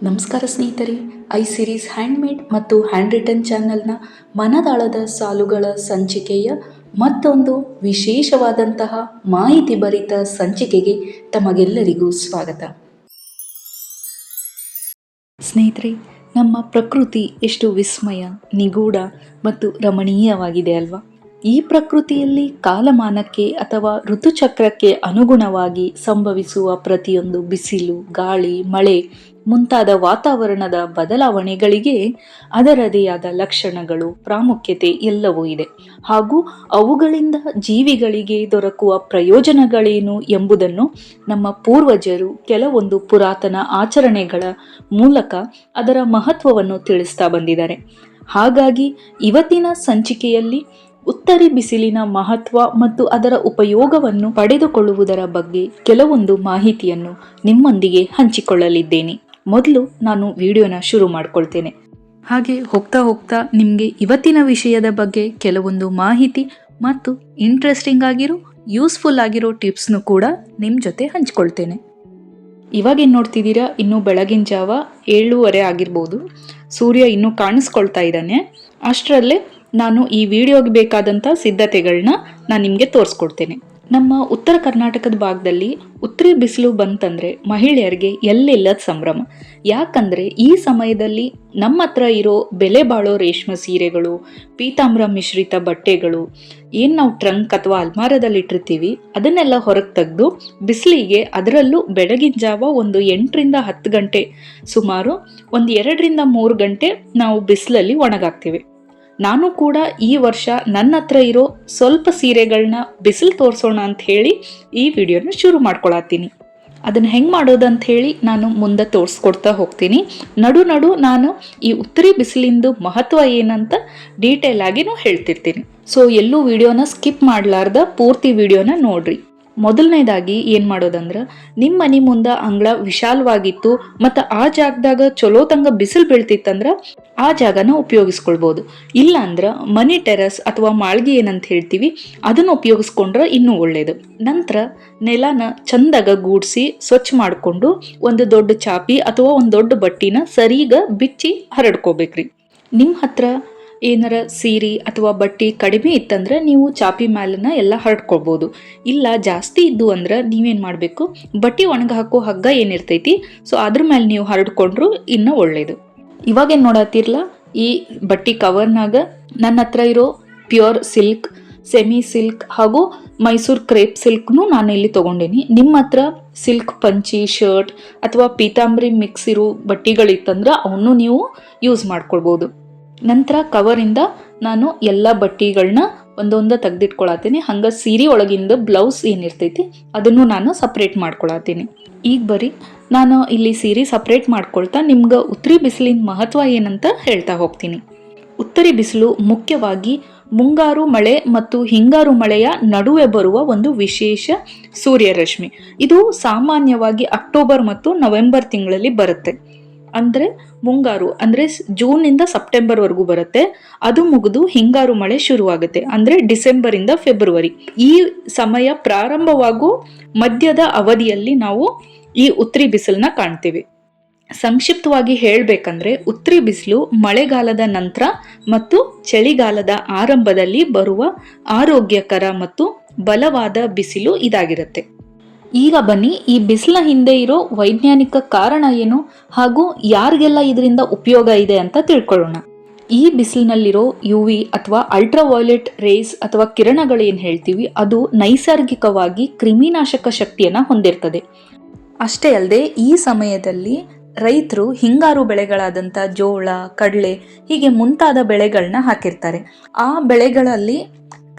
ನಮಸ್ಕಾರ ಸ್ನೇಹಿತರೆ, I series handmade ಮತ್ತು ಹ್ಯಾಂಡ್ ರಿಟನ್ ಚಾನಲ್ನ ಮನದಾಳದ ಸಾಲುಗಳ ಸಂಚಿಕೆಯ ಮತ್ತೊಂದು ವಿಶೇಷವಾದಂತಹ ಮಾಹಿತಿ ಭರಿತ ಸಂಚಿಕೆಗೆ ತಮಗೆಲ್ಲರಿಗೂ ಸ್ವಾಗತ. ಸ್ನೇಹಿತರೆ, ನಮ್ಮ ಪ್ರಕೃತಿ ಎಷ್ಟು ವಿಸ್ಮಯ, ನಿಗೂಢ ಮತ್ತು ರಮಣೀಯವಾಗಿದೆ ಅಲ್ವಾ? ಈ ಪ್ರಕೃತಿಯಲ್ಲಿ ಕಾಲಮಾನಕ್ಕೆ ಅಥವಾ ಋತುಚಕ್ರಕ್ಕೆ ಅನುಗುಣವಾಗಿ ಸಂಭವಿಸುವ ಪ್ರತಿಯೊಂದು ಬಿಸಿಲು, ಗಾಳಿ, ಮಳೆ ಮುಂತಾದ ವಾತಾವರಣದ ಬದಲಾವಣೆಗಳಿಗೆ ಅದರದೇ ಆದ ಲಕ್ಷಣಗಳು, ಪ್ರಾಮುಖ್ಯತೆ ಎಲ್ಲವೂ ಇದೆ. ಹಾಗೂ ಅವುಗಳಿಂದ ಜೀವಿಗಳಿಗೆ ದೊರಕುವ ಪ್ರಯೋಜನಗಳೇನು ಎಂಬುದನ್ನು ನಮ್ಮ ಪೂರ್ವಜರು ಕೆಲವೊಂದು ಪುರಾತನ ಆಚರಣೆಗಳ ಮೂಲಕ ಅದರ ಮಹತ್ವವನ್ನು ತಿಳಿಸ್ತಾ ಬಂದಿದ್ದಾರೆ. ಹಾಗಾಗಿ ಇವತ್ತಿನ ಸಂಚಿಕೆಯಲ್ಲಿ ಉತ್ತರಿ ಬಿಸಿಲಿನ ಮಹತ್ವ ಮತ್ತು ಅದರ ಉಪಯೋಗವನ್ನು ಪಡೆದುಕೊಳ್ಳುವುದರ ಬಗ್ಗೆ ಕೆಲವೊಂದು ಮಾಹಿತಿಯನ್ನು ನಿಮ್ಮೊಂದಿಗೆ ಹಂಚಿಕೊಳ್ಳಲಿದ್ದೇನೆ. ಮೊದಲು ನಾನು ವಿಡಿಯೋನ ಶುರು ಮಾಡ್ಕೊಳ್ತೇನೆ. ಹಾಗೆ ಹೋಗ್ತಾ ನಿಮಗೆ ಇವತ್ತಿನ ವಿಷಯದ ಬಗ್ಗೆ ಕೆಲವೊಂದು ಮಾಹಿತಿ ಮತ್ತು ಇಂಟ್ರೆಸ್ಟಿಂಗ್ ಆಗಿರೋ, ಯೂಸ್ಫುಲ್ ಆಗಿರೋ ಟಿಪ್ಸ್ನು ಕೂಡ ನಿಮ್ಮ ಜೊತೆ ಹಂಚ್ಕೊಳ್ತೇನೆ. ಇವಾಗೇನು ನೋಡ್ತಿದ್ದೀರಾ, ಇನ್ನೂ ಬೆಳಗಿನ ಜಾವ 7:30 ಆಗಿರ್ಬೋದು. ಸೂರ್ಯ ಇನ್ನೂ ಕಾಣಿಸ್ಕೊಳ್ತಾ ಇದ್ದಾನೆ. ಅಷ್ಟರಲ್ಲೇ ನಾನು ಈ ವಿಡಿಯೋಗೆ ಬೇಕಾದಂಥ ಸಿದ್ಧತೆಗಳನ್ನ ನಾನು ನಿಮಗೆ ತೋರಿಸ್ಕೊಡ್ತೇನೆ. ನಮ್ಮ ಉತ್ತರ ಕರ್ನಾಟಕದ ಭಾಗದಲ್ಲಿ ಉತ್ತರಿ ಬಿಸಿಲು ಬಂತಂದರೆ ಮಹಿಳೆಯರಿಗೆ ಎಲ್ಲೆಲ್ಲದ ಸಂಭ್ರಮ. ಯಾಕಂದರೆ ಈ ಸಮಯದಲ್ಲಿ ನಮ್ಮ ಹತ್ರ ಇರೋ ಬೆಲೆ ಬಾಳೋ ರೇಷ್ಮೆ ಸೀರೆಗಳು, ಪೀತಾಂಬರ ಮಿಶ್ರಿತ ಬಟ್ಟೆಗಳು, ಏನು ನಾವು ಟ್ರಂಕ್ ಅಥವಾ ಅಲ್ಮಾರದಲ್ಲಿ ಇಟ್ಟಿರ್ತೀವಿ ಅದನ್ನೆಲ್ಲ ಹೊರಗೆ ತೆಗೆದು ಬಿಸಿಲಿಗೆ, ಅದರಲ್ಲೂ ಬೆಳಗಿನ ಜಾವ ಒಂದು 8ರಿಂದ 10 ಗಂಟೆ, ಸುಮಾರು ಒಂದು 2ರಿಂದ 3 ಗಂಟೆ ನಾವು ಬಿಸಿಲಲ್ಲಿ ಒಣಗಾಕ್ತೀವಿ. ನಾನು ಕೂಡ ಈ ವರ್ಷ ನನ್ನ ಹತ್ರ ಇರೋ ಸ್ವಲ್ಪ ಸೀರೆಗಳನ್ನ ಬಿಸಿಲು ತೋರಿಸೋಣ ಅಂತ ಹೇಳಿ ಈ ವಿಡಿಯೋನ ಶುರು ಮಾಡ್ಕೊಳತ್ತೀನಿ. ಅದನ್ನು ಹೆಂಗೆ ಮಾಡೋದಂತ ಹೇಳಿ ನಾನು ಮುಂದೆ ತೋರಿಸ್ಕೊಡ್ತಾ ಹೋಗ್ತೀನಿ. ನಡು ನಾನು ಈ ಉತ್ತರಿ ಬಿಸಿಲಿಂದು ಮಹತ್ವ ಏನಂತ ಡೀಟೇಲ್ ಆಗಿನೂ ಹೇಳ್ತಿರ್ತೀನಿ. ಸೊ ಎಲ್ಲೂ ವಿಡಿಯೋನ ಸ್ಕಿಪ್ ಮಾಡಲಾರ್ದ ಪೂರ್ತಿ ವಿಡಿಯೋನ ನೋಡ್ರಿ. ಮೊದಲನೇದಾಗಿ ಏನು ಮಾಡೋದಂದ್ರೆ, ನಿಮ್ಮ ಮನೆ ಮುಂದೆ ಅಂಗಳ ವಿಶಾಲವಾಗಿತ್ತು ಮತ್ತು ಆ ಜಾಗದಾಗ ಚಲೋ ತಂಗ ಬಿಸಿಲು ಬೀಳ್ತಿತ್ತಂದ್ರೆ ಆ ಜಾಗನ ಉಪಯೋಗಿಸ್ಕೊಳ್ಬೋದು. ಇಲ್ಲ ಅಂದ್ರೆ ಮನಿ ಟೆರಸ್ ಅಥವಾ ಮಾಳ್ಗಿ ಏನಂತ ಹೇಳ್ತೀವಿ ಅದನ್ನು ಉಪಯೋಗಿಸ್ಕೊಂಡ್ರೆ ಇನ್ನೂ ಒಳ್ಳೇದು. ನಂತರ ನೆಲನ ಚಂದಾಗ ಗೂಡಿಸಿ ಸ್ವಚ್ಛ ಮಾಡಿಕೊಂಡು ಒಂದು ದೊಡ್ಡ ಚಾಪಿ ಅಥವಾ ಒಂದು ದೊಡ್ಡ ಬಟ್ಟಿನ ಸರೀಗ ಬಿಚ್ಚಿ ಹರಡ್ಕೋಬೇಕ್ರಿ. ನಿಮ್ಮ ಹತ್ರ ಏನಾರ ಸೀರೆ ಅಥವಾ ಬಟ್ಟೆ ಕಡಿಮೆ ಇತ್ತಂದ್ರೆ ನೀವು ಚಾಪಿ ಮ್ಯಾಲನ್ನ ಎಲ್ಲ ಹರಡ್ಕೊಳ್ಬೋದು. ಇಲ್ಲ ಜಾಸ್ತಿ ಇದ್ದು ಅಂದ್ರೆ ನೀವೇನು ಮಾಡಬೇಕು, ಬಟ್ಟೆ ಒಣಗ ಹಾಕೋ ಹಗ್ಗ ಏನಿರ್ತೈತಿ ಸೊ ಅದ್ರ ಮೇಲೆ ನೀವು ಹರಡ್ಕೊಂಡ್ರು ಇನ್ನೂ ಒಳ್ಳೇದು. ಇವಾಗೇನು ನೋಡತ್ತಿರಲ್ಲ, ಈ ಬಟ್ಟೆ ಕವರ್ನಾಗ ನನ್ನ ಹತ್ರ ಇರೋ ಪ್ಯೂರ್ ಸಿಲ್ಕ್, ಸೆಮಿ ಸಿಲ್ಕ್ ಹಾಗೂ ಮೈಸೂರು ಕ್ರೇಪ್ ಸಿಲ್ಕ್ನು ನಾನು ಇಲ್ಲಿ ತೊಗೊಂಡೇನಿ. ನಿಮ್ಮ ಹತ್ರ ಸಿಲ್ಕ್ ಪಂಚಿ, ಶರ್ಟ್ ಅಥವಾ ಪೀತಾಂಬರಿ ಮಿಕ್ಸ್ ಇರೋ ಬಟ್ಟೆಗಳಿತ್ತಂದ್ರೆ ಅವನ್ನೂ ನೀವು ಯೂಸ್ ಮಾಡ್ಕೊಳ್ಬೋದು. ನಂತರ ಕವರಿಂದ ನಾನು ಎಲ್ಲ ಬಟ್ಟೆಗಳನ್ನ ಒಂದೊಂದು ತೆಗೆದಿಟ್ಕೊಳತ್ತೀನಿ. ಹಂಗೆ ಸೀರೆ ಒಳಗಿಂದ ಬ್ಲೌಸ್ ಏನಿರ್ತೈತಿ ಅದನ್ನು ನಾನು ಸಪ್ರೇಟ್ ಮಾಡ್ಕೊಳತ್ತೀನಿ. ಈಗ ಬರೀ ನಾನು ಇಲ್ಲಿ ಸೀರೆ ಸಪ್ರೇಟ್ ಮಾಡ್ಕೊಳ್ತಾ ನಿಮ್ಗೆ ಉತ್ತರಿ ಬಿಸಿಲಿನ ಮಹತ್ವ ಏನಂತ ಹೇಳ್ತಾ ಹೋಗ್ತೀನಿ. ಉತ್ತರಿ ಬಿಸಿಲು ಮುಖ್ಯವಾಗಿ ಮುಂಗಾರು ಮಳೆ ಮತ್ತು ಹಿಂಗಾರು ಮಳೆಯ ನಡುವೆ ಬರುವ ಒಂದು ವಿಶೇಷ ಸೂರ್ಯರಶ್ಮಿ. ಇದು ಸಾಮಾನ್ಯವಾಗಿ ಅಕ್ಟೋಬರ್ ಮತ್ತು ನವೆಂಬರ್ ತಿಂಗಳಲ್ಲಿ ಬರುತ್ತೆ. ಅಂದರೆ ಮುಂಗಾರು ಅಂದರೆ ಜೂನ್ನಿಂದ ಸೆಪ್ಟೆಂಬರ್ವರೆಗೂ ಬರುತ್ತೆ. ಅದು ಮುಗಿದು ಹಿಂಗಾರು ಮಳೆ ಶುರುವಾಗುತ್ತೆ ಅಂದರೆ ಡಿಸೆಂಬರಿಂದ ಫೆಬ್ರವರಿ. ಈ ಸಮಯ ಪ್ರಾರಂಭವಾಗೋ ಮಧ್ಯದ ಅವಧಿಯಲ್ಲಿ ನಾವು ಈ ಉತ್ತರಿ ಬಿಸಿಲನ್ನ ಕಾಣ್ತೀವಿ. ಸಂಕ್ಷಿಪ್ತವಾಗಿ ಹೇಳಬೇಕಂದ್ರೆ ಉತ್ತರಿ ಬಿಸಿಲು ಮಳೆಗಾಲದ ನಂತರ ಮತ್ತು ಚಳಿಗಾಲದ ಆರಂಭದಲ್ಲಿ ಬರುವ ಆರೋಗ್ಯಕರ ಮತ್ತು ಬಲವಾದ ಬಿಸಿಲು ಇದಾಗಿರುತ್ತೆ. ಈಗ ಬನ್ನಿ, ಈ ಬಿಸಿಲಿನ ಹಿಂದೆ ಇರೋ ವೈಜ್ಞಾನಿಕ ಕಾರಣ ಏನು ಹಾಗೂ ಯಾರಿಗೆಲ್ಲ ಇದರಿಂದ ಉಪಯೋಗ ಇದೆ ಅಂತ ತಿಳ್ಕೊಳ್ಳೋಣ. ಈ ಬಿಸಿಲಿನಲ್ಲಿರೋ UV ಅಥವಾ ಅಲ್ಟ್ರಾವೈಲೆಟ್ ರೇಸ್ ಅಥವಾ ಕಿರಣಗಳು ಏನು ಹೇಳ್ತೀವಿ ಅದು ನೈಸರ್ಗಿಕವಾಗಿ ಕ್ರಿಮಿನಾಶಕ ಶಕ್ತಿಯನ್ನು ಹೊಂದಿರ್ತದೆ. ಅಷ್ಟೇ ಅಲ್ಲದೆ ಈ ಸಮಯದಲ್ಲಿ ರೈತರು ಹಿಂಗಾರು ಬೆಳೆಗಳಾದಂಥ ಜೋಳ, ಕಡಲೆ ಹೀಗೆ ಮುಂತಾದ ಬೆಳೆಗಳನ್ನ ಹಾಕಿರ್ತಾರೆ. ಆ ಬೆಳೆಗಳಲ್ಲಿ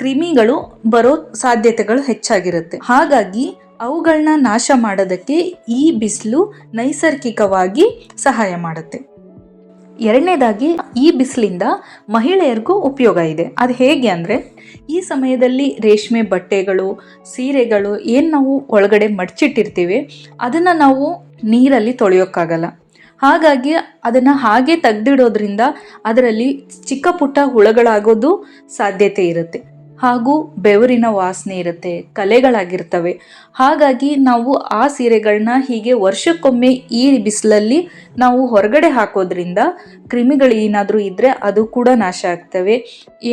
ಕ್ರಿಮಿಗಳು ಬರೋ ಸಾಧ್ಯತೆಗಳು ಹೆಚ್ಚಾಗಿರುತ್ತೆ. ಹಾಗಾಗಿ ಅವುಗಳನ್ನ ನಾಶ ಮಾಡೋದಕ್ಕೆ ಈ ಬಿಸಿಲು ನೈಸರ್ಗಿಕವಾಗಿ ಸಹಾಯ ಮಾಡುತ್ತೆ. ಎರಡನೇದಾಗಿ ಈ ಬಿಸಿಲಿಂದ ಮಹಿಳೆಯರಿಗೂ ಉಪಯೋಗ ಇದೆ. ಅದು ಹೇಗೆ ಅಂದರೆ, ಈ ಸಮಯದಲ್ಲಿ ರೇಷ್ಮೆ ಬಟ್ಟೆಗಳು, ಸೀರೆಗಳು ಏನು ನಾವು ಒಳಗಡೆ ಮಡಚಿಟ್ಟಿರ್ತೀವಿ ಅದನ್ನು ನಾವು ನೀರಲ್ಲಿ ತೊಳೆಯೋಕ್ಕಾಗಲ್ಲ. ಹಾಗಾಗಿ ಅದನ್ನು ಹಾಗೆ ತೆಗೆದಿಡೋದ್ರಿಂದ ಅದರಲ್ಲಿ ಚಿಕ್ಕ ಪುಟ್ಟ ಹುಳಗಳಾಗೋದು ಸಾಧ್ಯತೆ ಇರುತ್ತೆ. ಹಾಗೂ ಬೆವರಿನ ವಾಸನೆ ಇರುತ್ತೆ, ಕಲೆಗಳಾಗಿರ್ತವೆ. ಹಾಗಾಗಿ ನಾವು ಆ ಸೀರೆಗಳನ್ನ ಹೀಗೆ ವರ್ಷಕ್ಕೊಮ್ಮೆ ಈ ಬಿಸಿಲಲ್ಲಿ ನಾವು ಹೊರಗಡೆ ಹಾಕೋದ್ರಿಂದ ಕ್ರಿಮಿಗಳು ಏನಾದರೂ ಇದ್ದರೆ ಅದು ಕೂಡ ನಾಶ ಆಗ್ತವೆ.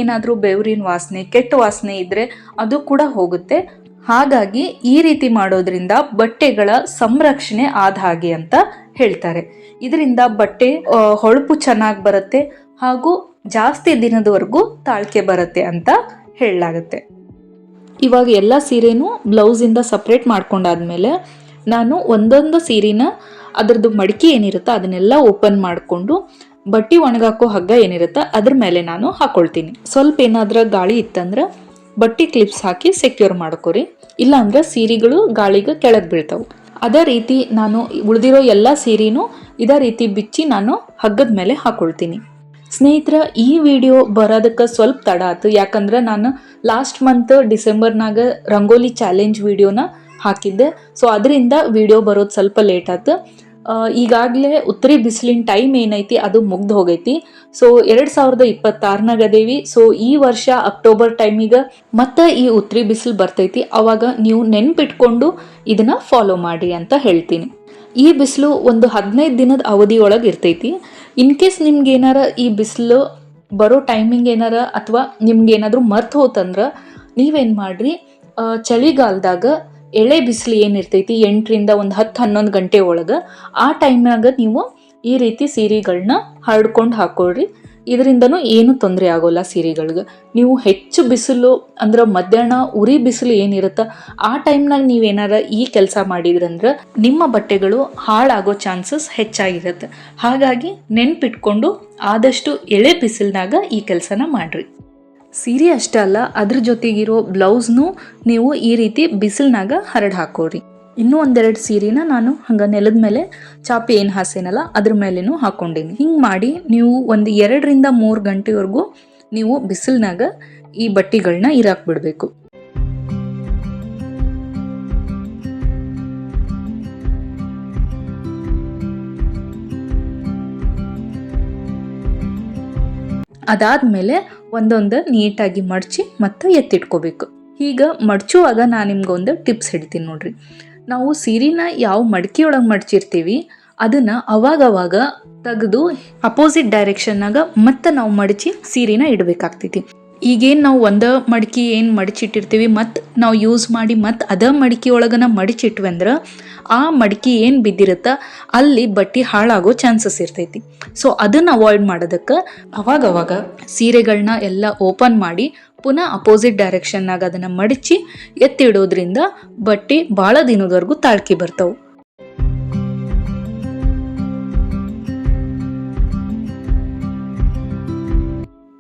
ಏನಾದರೂ ಬೆವರಿನ ವಾಸನೆ, ಕೆಟ್ಟ ವಾಸನೆ ಇದ್ದರೆ ಅದು ಕೂಡ ಹೋಗುತ್ತೆ. ಹಾಗಾಗಿ ಈ ರೀತಿ ಮಾಡೋದ್ರಿಂದ ಬಟ್ಟೆಗಳ ಸಂರಕ್ಷಣೆ ಆದ ಹಾಗೆ ಅಂತ ಹೇಳ್ತಾರೆ. ಇದರಿಂದ ಬಟ್ಟೆ ಹೊಳಪು ಚೆನ್ನಾಗಿ ಬರುತ್ತೆ ಹಾಗೂ ಜಾಸ್ತಿ ದಿನದವರೆಗೂ ತಾಳ್ಕೆ ಬರುತ್ತೆ ಅಂತ ಹೇಳಲಾಗುತ್ತೆ. ಇವಾಗ ಎಲ್ಲ ಸೀರೆನೂ ಬ್ಲೌಸಿಂದ ಸಪ್ರೇಟ್ ಮಾಡ್ಕೊಂಡಾದ್ಮೇಲೆ ನಾನು ಒಂದೊಂದು ಸೀರೆನ ಅದರದ್ದು ಮಡಿಕೆ ಏನಿರುತ್ತೋ ಅದನ್ನೆಲ್ಲ ಓಪನ್ ಮಾಡಿಕೊಂಡು ಬಟ್ಟೆ ಒಣಗಾಕೋ ಹಗ್ಗ ಏನಿರುತ್ತೋ ಅದ್ರ ಮೇಲೆ ನಾನು ಹಾಕೊಳ್ತೀನಿ. ಸ್ವಲ್ಪ ಏನಾದ್ರೂ ಗಾಳಿ ಇತ್ತಂದ್ರೆ ಬಟ್ಟೆ ಕ್ಲಿಪ್ಸ್ ಹಾಕಿ ಸೆಕ್ಯೂರ್ ಮಾಡ್ಕೊರಿ, ಇಲ್ಲಾಂದ್ರೆ ಸೀರೆಗಳು ಗಾಳಿಗೆ ಕೆಳಗೆ ಬೀಳ್ತಾವೆ. ಅದೇ ರೀತಿ ನಾನು ಉಳಿದಿರೋ ಎಲ್ಲ ಸೀರೆನೂ ಇದೇ ರೀತಿ ಬಿಚ್ಚಿ ನಾನು ಹಗ್ಗದ ಮೇಲೆ ಹಾಕೊಳ್ತೀನಿ. ಸ್ನೇಹಿತರ, ಈ ವಿಡಿಯೋ ಬರೋದಕ್ಕೆ ಸ್ವಲ್ಪ ತಡ ಆಯ್ತು, ಯಾಕಂದ್ರೆ ನಾನು ಲಾಸ್ಟ್ ಮಂತ್ ಡಿಸೆಂಬರ್ನಾಗ ರಂಗೋಲಿ ಚಾಲೆಂಜ್ ವಿಡಿಯೋನ ಹಾಕಿದ್ದೆ. ಸೊ ಅದರಿಂದ ವಿಡಿಯೋ ಬರೋದು ಸ್ವಲ್ಪ ಲೇಟ್ ಆಯ್ತು. ಈಗಾಗಲೇ ಉತ್ತರಿ ಬಿಸಿಲಿನ ಟೈಮ್ ಏನೈತಿ ಅದು ಮುಗ್ದು ಹೋಗೈತಿ. ಸೊ 2026ನಾಗ ಅದೇವಿ. ಸೊ ಈ ವರ್ಷ ಅಕ್ಟೋಬರ್ ಟೈಮಿಗೆ ಮತ್ತೆ ಈ ಉತ್ತರಿ ಬಿಸಿಲು ಬರ್ತೈತಿ. ಅವಾಗ ನೀವು ನೆನ್ಪಿಟ್ಕೊಂಡು ಇದನ್ನ ಫಾಲೋ ಮಾಡಿ ಅಂತ ಹೇಳ್ತೀನಿ. ಈ ಬಿಸಿಲು ಒಂದು 15 ದಿನದ ಅವಧಿಯೊಳಗೆ ಇರ್ತೈತಿ. ಇನ್ ಕೇಸ್ ನಿಮ್ಗೆ ಏನಾರ ಈ ಬಿಸಿಲು ಬರೋ ಟೈಮಿಂಗ್ ಏನಾರ ಅಥವಾ ನಿಮ್ಗೆ ಏನಾದರೂ ಮರ್ತು ಹೋತಂದ್ರೆ ನೀವೇನು ಮಾಡ್ರಿ, ಚಳಿಗಾಲದಾಗ ಎಳೆ ಬಿಸಿಲು ಏನಿರ್ತೈತಿ 8ರಿಂದ ಒಂದು 10-11 ಗಂಟೆ ಒಳಗೆ ಆ ಟೈಮ್ನಾಗ ನೀವು ಈ ರೀತಿ ಸೀರೆಗಳನ್ನ ಹರಡ್ಕೊಂಡು ಹಾಕೊಳ್ರಿ. ಇದರಿಂದನೂ ಏನು ತೊಂದರೆ ಆಗೋಲ್ಲ ಸೀರೆಗಳಿಗೆ. ನೀವು ಹೆಚ್ಚು ಬಿಸಿಲು ಅಂದ್ರೆ ಮಧ್ಯಾಹ್ನ ಉರಿ ಬಿಸಿಲು ಏನಿರುತ್ತೆ ಆ ಟೈಮ್ನಾಗ ನೀವೇನಾರ ಈ ಕೆಲಸ ಮಾಡಿದ್ರಂದ್ರೆ ನಿಮ್ಮ ಬಟ್ಟೆಗಳು ಹಾಳಾಗೋ ಚಾನ್ಸಸ್ ಹೆಚ್ಚಾಗಿರುತ್ತೆ. ಹಾಗಾಗಿ ನೆನ್ಪಿಟ್ಕೊಂಡು ಆದಷ್ಟು ಎಳೆ ಬಿಸಿಲಿನಾಗ ಈ ಕೆಲಸನ ಮಾಡ್ರಿ. ಸೀರೆ ಅಷ್ಟೇ ಅಲ್ಲ, ಅದ್ರ ಜೊತೆಗಿರೋ ಬ್ಲೌಸ್ನು ನೀವು ಈ ರೀತಿ ಬಿಸಿಲಿನಾಗ ಹರಡ್ ಹಾಕೋರಿ. ಇನ್ನೂ ಒಂದೆರಡು ಸೀರೆನ ನಾನು ಹಂಗೆ ನೆಲದ ಮೇಲೆ ಚಾಪಿ ಏನು ಹಾಸೇನಲ್ಲ ಅದ್ರ ಮೇಲೇನೂ ಹಾಕೊಂಡೀನಿ. ಹಿಂಗೆ ಮಾಡಿ ನೀವು ಒಂದು 2ರಿಂದ 3 ಗಂಟೆವರೆಗೂ ನೀವು ಬಿಸಿಲಿನಾಗ ಈ ಬಟ್ಟೆಗಳನ್ನ ಇರಾಕ್ ಬಿಡಬೇಕು. ಅದಾದ್ಮೇಲೆ ಒಂದೊಂದು ನೀಟಾಗಿ ಮಡಚಿ ಮತ್ತೆ ಎತ್ತಿಟ್ಕೋಬೇಕು. ಈಗ ಮಡಚುವಾಗ ನಾನು ನಿಮ್ಗೊಂದು ಟಿಪ್ಸ್ ಹೇಳ್ತೀನಿ ನೋಡ್ರಿ. ನಾವು ಸೀರೆನ ಯಾವ ಮಡಿಕೆಯೊಳಗೆ ಮಡಚಿರ್ತೀವಿ ಅದನ್ನು ಅವಾಗವಾಗ ತೆಗೆದು ಅಪೋಸಿಟ್ ಡೈರೆಕ್ಷನ್ನಾಗ ಮತ್ತೆ ನಾವು ಮಡಚಿ ಸೀರೆನ ಇಡಬೇಕಾಗ್ತೈತಿ. ಈಗೇನು ನಾವು ಒಂದು ಮಡಿಕೆ ಏನು ಮಡಚಿಟ್ಟಿರ್ತೀವಿ ಮತ್ತು ನಾವು ಯೂಸ್ ಮಾಡಿ ಮತ್ತು ಅದ ಮಡಿಕೆ ಒಳಗನ ಮಡಚಿಟ್ವಿ ಅಂದ್ರೆ ಆ ಮಡಿಕೆ ಏನು ಬಿದ್ದಿರುತ್ತೆ ಅಲ್ಲಿ ಬಟ್ಟೆ ಹಾಳಾಗೋ ಚಾನ್ಸಸ್ ಇರ್ತೈತಿ. ಸೊ ಅದನ್ನು ಅವಾಯ್ಡ್ ಮಾಡೋದಕ್ಕೆ ಅವಾಗವಾಗ ಸೀರೆಗಳನ್ನ ಎಲ್ಲ ಓಪನ್ ಮಾಡಿ ಪುನಃ ಅಪೋಸಿಟ್ ಡೈರೆಕ್ಷನ್ನಾಗ ಅದನ್ನು ಮಡಚಿ ಎತ್ತಿಡೋದ್ರಿಂದ ಬಟ್ಟೆ ಭಾಳ ದಿನದವರೆಗೂ ತಾಳ್ಕಿ ಬರ್ತಾವೆ.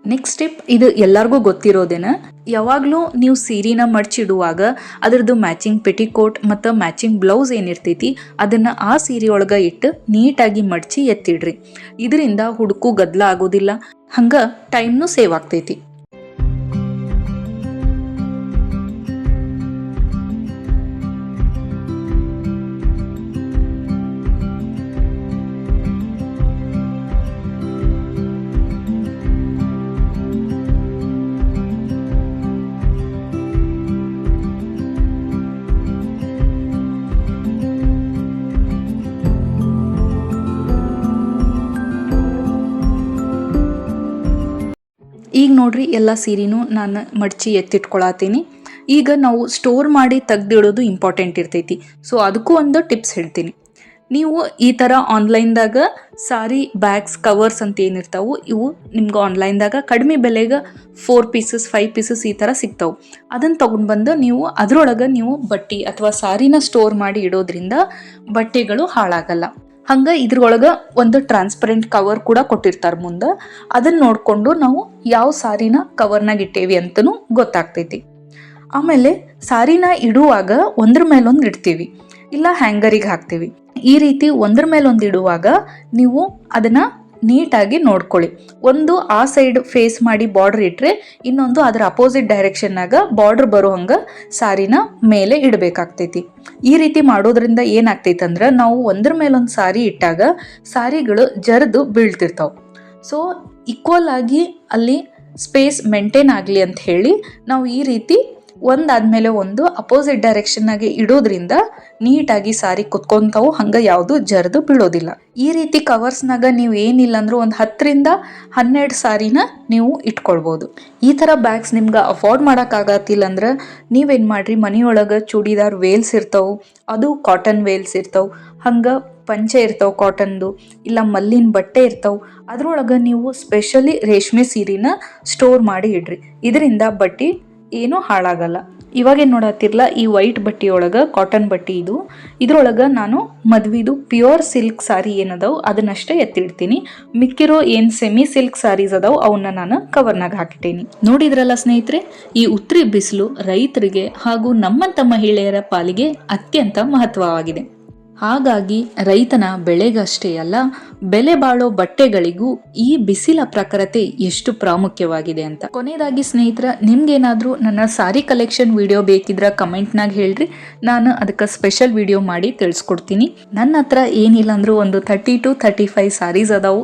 ನೆಕ್ಸ್ಟ್ ಸ್ಟೆಪ್, ಇದು ಎಲ್ಲರಿಗೂ ಗೊತ್ತಿರೋದೇನ. ಯಾವಾಗಲೂ ನೀವು ಸೀರೆನ ಮಡಚಿಡುವಾಗ ಅದರದ್ದು ಮ್ಯಾಚಿಂಗ್ ಪೆಟಿಕೋಟ್ ಮತ್ತು ಮ್ಯಾಚಿಂಗ್ ಬ್ಲೌಸ್ ಏನಿರ್ತೈತಿ ಅದನ್ನು ಆ ಸೀರೆ ಒಳಗೆ ಇಟ್ಟು ನೀಟಾಗಿ ಮಡಚಿ ಎತ್ತಿಡ್ರಿ. ಇದರಿಂದ ಹುಡುಕು ಗದ್ದಲ ಆಗೋದಿಲ್ಲ, ಹಂಗೆ ಟೈಮ್ನು ಸೇವ್ ಆಗ್ತೈತಿ. ಈಗ ನೋಡ್ರಿ ಎಲ್ಲ ಸೀರೆನೂ ನಾನು ಮಡಚಿ ಎತ್ತಿಟ್ಕೊಳತೀನಿ. ಈಗ ನಾವು ಸ್ಟೋರ್ ಮಾಡಿ ತೆಗ್ದಿಡೋದು ಇಂಪಾರ್ಟೆಂಟ್ ಇರ್ತೈತಿ. ಸೊ ಅದಕ್ಕೂ ಒಂದು ಟಿಪ್ಸ್ ಹೇಳ್ತೀನಿ. ನೀವು ಈ ಥರ ಆನ್ಲೈನ್ದಾಗ ಸಾರಿ ಬ್ಯಾಗ್ಸ್ ಕವರ್ಸ್ ಅಂತ ಏನಿರ್ತಾವೆ ಇವು ನಿಮ್ಗೆ ಆನ್ಲೈನ್ದಾಗ ಕಡಿಮೆ ಬೆಲೆಗೆ 4 ಪೀಸಸ್ 5 ಪೀಸಸ್ ಈ ಥರ ಸಿಗ್ತಾವೆ. ಅದನ್ನು ತೊಗೊಂಡು ಬಂದು ನೀವು ಅದರೊಳಗೆ ನೀವು ಬಟ್ಟೆ ಅಥವಾ ಸಾರಿನ ಸ್ಟೋರ್ ಮಾಡಿ ಇಡೋದ್ರಿಂದ ಬಟ್ಟೆಗಳು ಹಾಳಾಗಲ್ಲ. ಹಂಗೆ ಇದ್ರೊಳಗೆ ಒಂದು ಟ್ರಾನ್ಸ್ಪರೆಂಟ್ ಕವರ್ ಕೂಡ ಕೊಟ್ಟಿರ್ತಾರೆ ಮುಂದೆ. ಅದನ್ನು ನೋಡಿಕೊಂಡು ನಾವು ಯಾವ ಸಾರಿನ ಕವರ್ನಾಗ ಇಟ್ಟೇವಿ ಅಂತಲೂ ಗೊತ್ತಾಗ್ತೈತಿ. ಆಮೇಲೆ ಸಾರಿನ ಇಡುವಾಗ ಒಂದ್ರ ಮೇಲೊಂದು ಇಡ್ತೀವಿ, ಇಲ್ಲ ಹ್ಯಾಂಗರಿಗೆ ಹಾಕ್ತೀವಿ. ಈ ರೀತಿ ಒಂದ್ರ ಮೇಲೊಂದು ಇಡುವಾಗ ನೀವು ಅದನ್ನು ನೀಟಾಗಿ ನೋಡ್ಕೊಳ್ಳಿ. ಒಂದು ಆ ಸೈಡ್ ಫೇಸ್ ಮಾಡಿ ಬಾರ್ಡರ್ ಇಟ್ಟರೆ ಇನ್ನೊಂದು ಅದರ ಅಪೋಸಿಟ್ ಡೈರೆಕ್ಷನ್ನಾಗ ಬಾರ್ಡರ್ ಬರೋ ಹಂಗೆ ಸಾರಿನ ಮೇಲೆ ಇಡಬೇಕಾಗ್ತೈತಿ. ಈ ರೀತಿ ಮಾಡೋದ್ರಿಂದ ಏನಾಗ್ತೈತೆ ಅಂದ್ರೆ ನಾವು ಒಂದ್ರ ಮೇಲೊಂದು ಸಾರಿ ಇಟ್ಟಾಗ ಸಾರಿಗಳು ಜರಿದು ಬೀಳ್ತಿರ್ತಾವೆ. ಸೊ ಈಕ್ವಲ್ ಆಗಿ ಅಲ್ಲಿ ಸ್ಪೇಸ್ ಮೇಂಟೈನ್ ಆಗಲಿ ಅಂತ ಹೇಳಿ ನಾವು ಈ ರೀತಿ ಒಂದಾದ್ಮೇಲೆ ಒಂದು ಅಪೋಸಿಟ್ ಡೈರೆಕ್ಷನ್ನಾಗೆ ಇಡೋದ್ರಿಂದ ನೀಟಾಗಿ ಸಾರಿ ಕುತ್ಕೊಂತಾವು, ಹಂಗೆ ಯಾವುದು ಜರಿದು ಬೀಳೋದಿಲ್ಲ. ಈ ರೀತಿ ಕವರ್ಸ್ನಾಗ ನೀವು ಏನಿಲ್ಲ ಅಂದ್ರೂ ಒಂದು 10ರಿಂದ 12 ಸಾರಿನ ನೀವು ಇಟ್ಕೊಳ್ಬೋದು. ಈ ಥರ ಬ್ಯಾಗ್ಸ್ ನಿಮ್ಗೆ ಅಫೋರ್ಡ್ ಮಾಡೋಕ್ಕಾಗತ್ತಿಲ್ಲ ಅಂದ್ರೆ ನೀವೇನು ಮಾಡ್ರಿ, ಮನೆಯೊಳಗೆ ಚೂಡಿದಾರ್ ವೇಲ್ಸ್ ಇರ್ತಾವೆ, ಅದು ಕಾಟನ್ ವೇಲ್ಸ್ ಇರ್ತಾವೆ, ಹಂಗೆ ಪಂಚೆ ಇರ್ತಾವೆ ಕಾಟನ್ದು, ಇಲ್ಲ ಮಲ್ಲಿನ ಬಟ್ಟೆ ಇರ್ತಾವೆ, ಅದ್ರೊಳಗೆ ನೀವು ಸ್ಪೆಷಲಿ ರೇಷ್ಮೆ ಸೀರೆನ ಸ್ಟೋರ್ ಮಾಡಿ ಇಡ್ರಿ. ಇದರಿಂದ ಬಟ್ಟೆ ಏನೂ ಹಾಳಾಗಲ್ಲ. ಇವಾಗೇನು ನೋಡತ್ತಿರಲ್ಲ, ಈ ವೈಟ್ ಬಟ್ಟೆಯೊಳಗೆ ಕಾಟನ್ ಬಟ್ಟೆ ಇದ್ರೊಳಗೆ ನಾನು ಮದ್ವಿದು ಪ್ಯೂರ್ ಸಿಲ್ಕ್ ಸಾರಿ ಏನದಾವು ಅದನ್ನಷ್ಟೇ ಎತ್ತಿಡ್ತೀನಿ. ಮಿಕ್ಕಿರೋ ಏನು ಸೆಮಿ ಸಿಲ್ಕ್ ಸಾರೀಸ್ ಅದಾವು ಅವನ್ನ ನಾನು ಕವರ್ನಾಗ ಹಾಕಿಟ್ಟೇನಿ. ನೋಡಿದ್ರಲ್ಲ ಸ್ನೇಹಿತರೆ, ಈ ಉತ್ತರಿ ಬಿಸಿಲು ರೈತರಿಗೆ ಹಾಗೂ ನಮ್ಮಂಥ ಮಹಿಳೆಯರ ಪಾಲಿಗೆ ಅತ್ಯಂತ ಮಹತ್ವವಾಗಿದೆ. ಹಾಗಾಗಿ ರೈತನ ಬೆಳೆಗಷ್ಟೇ ಅಲ್ಲ, ಬೆಲೆ ಬಾಳೋ ಬಟ್ಟೆಗಳಿಗೂ ಈ ಬಿಸಿಲ ಪ್ರಖರತೆ ಎಷ್ಟು ಪ್ರಾಮುಖ್ಯವಾಗಿದೆ ಅಂತ. ಕೊನೆಯದಾಗಿ ಸ್ನೇಹಿತರ, ನಿಮ್ಗೇನಾದ್ರೂ ನನ್ನ ಸಾರಿ ಕಲೆಕ್ಷನ್ ವಿಡಿಯೋ ಬೇಕಿದ್ರೆ ಕಮೆಂಟ್ನಾಗ ಹೇಳ್ರಿ, ನಾನು ಅದಕ್ಕೆ ಸ್ಪೆಷಲ್ ವಿಡಿಯೋ ಮಾಡಿ ತಿಳಿಸ್ಕೊಡ್ತೀನಿ. ನನ್ನ ಹತ್ರ ಏನಿಲ್ಲ ಅಂದ್ರೂ ಒಂದು 30 to 35 ಸಾರೀಸ್ ಅದಾವು.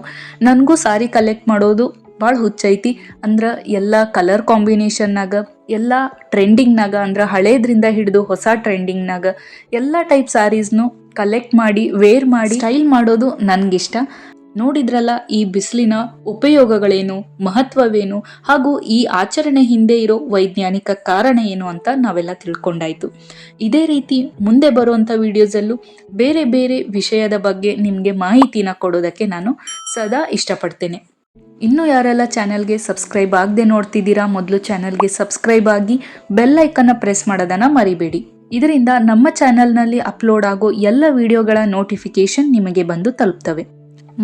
ನನಗೂ ಸಾರಿ ಕಲೆಕ್ಟ್ ಮಾಡೋದು ಭಾಳ ಹುಚ್ಚೈತಿ. ಅಂದ್ರೆ ಎಲ್ಲ ಕಲರ್ ಕಾಂಬಿನೇಷನ್ನಾಗ, ಎಲ್ಲ ಟ್ರೆಂಡಿಂಗ್ನಾಗ, ಅಂದ್ರೆ ಹಳೇದ್ರಿಂದ ಹಿಡಿದು ಹೊಸ ಟ್ರೆಂಡಿಂಗ್ನಾಗ ಎಲ್ಲ ಟೈಪ್ ಸ್ಯಾರೀಸ್ನು ಕಲೆಕ್ಟ್ ಮಾಡಿ ವೇರ್ ಮಾಡಿ ಸ್ಟೈಲ್ ಮಾಡೋದು ನನಗಿಷ್ಟ. ನೋಡಿದ್ರಲ್ಲ ಈ ಬಿಸಿಲಿನ ಉಪಯೋಗಗಳೇನು, ಮಹತ್ವವೇನು, ಹಾಗೂ ಈ ಆಚರಣೆ ಹಿಂದೆ ಇರೋ ವೈಜ್ಞಾನಿಕ ಕಾರಣ ಏನು ಅಂತ ನಾವೆಲ್ಲ ತಿಳ್ಕೊಂಡಾಯ್ತು. ಇದೇ ರೀತಿ ಮುಂದೆ ಬರುವಂಥ ವಿಡಿಯೋಸಲ್ಲೂ ಬೇರೆ ಬೇರೆ ವಿಷಯದ ಬಗ್ಗೆ ನಿಮಗೆ ಮಾಹಿತಿನ ಕೊಡೋದಕ್ಕೆ ನಾನು ಸದಾ ಇಷ್ಟಪಡ್ತೇನೆ. ಇನ್ನೂ ಯಾರೆಲ್ಲ ಚಾನಲ್ಗೆ ಸಬ್ಸ್ಕ್ರೈಬ್ ಆಗದೆ ನೋಡ್ತಿದ್ದೀರಾ, ಮೊದಲು ಚಾನಲ್ಗೆ ಸಬ್ಸ್ಕ್ರೈಬ್ ಆಗಿ ಬೆಲ್ ಐಕನ್ನ ಪ್ರೆಸ್ ಮಾಡೋದನ್ನು ಮರಿಬೇಡಿ. ಇದರಿಂದ ನಮ್ಮ ಚಾನಲ್ನಲ್ಲಿ ಅಪ್ಲೋಡ್ ಆಗೋ ಎಲ್ಲ ವಿಡಿಯೋಗಳ ನೋಟಿಫಿಕೇಶನ್ ನಿಮಗೆ ಬಂದು ತಲುಪ್ತವೆ.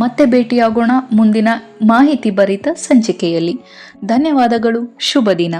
ಮತ್ತೆ ಭೇಟಿಯಾಗೋಣ ಮುಂದಿನ ಮಾಹಿತಿ ಭರಿತ ಸಂಚಿಕೆಯಲ್ಲಿ. ಧನ್ಯವಾದಗಳು. ಶುಭ ದಿನ.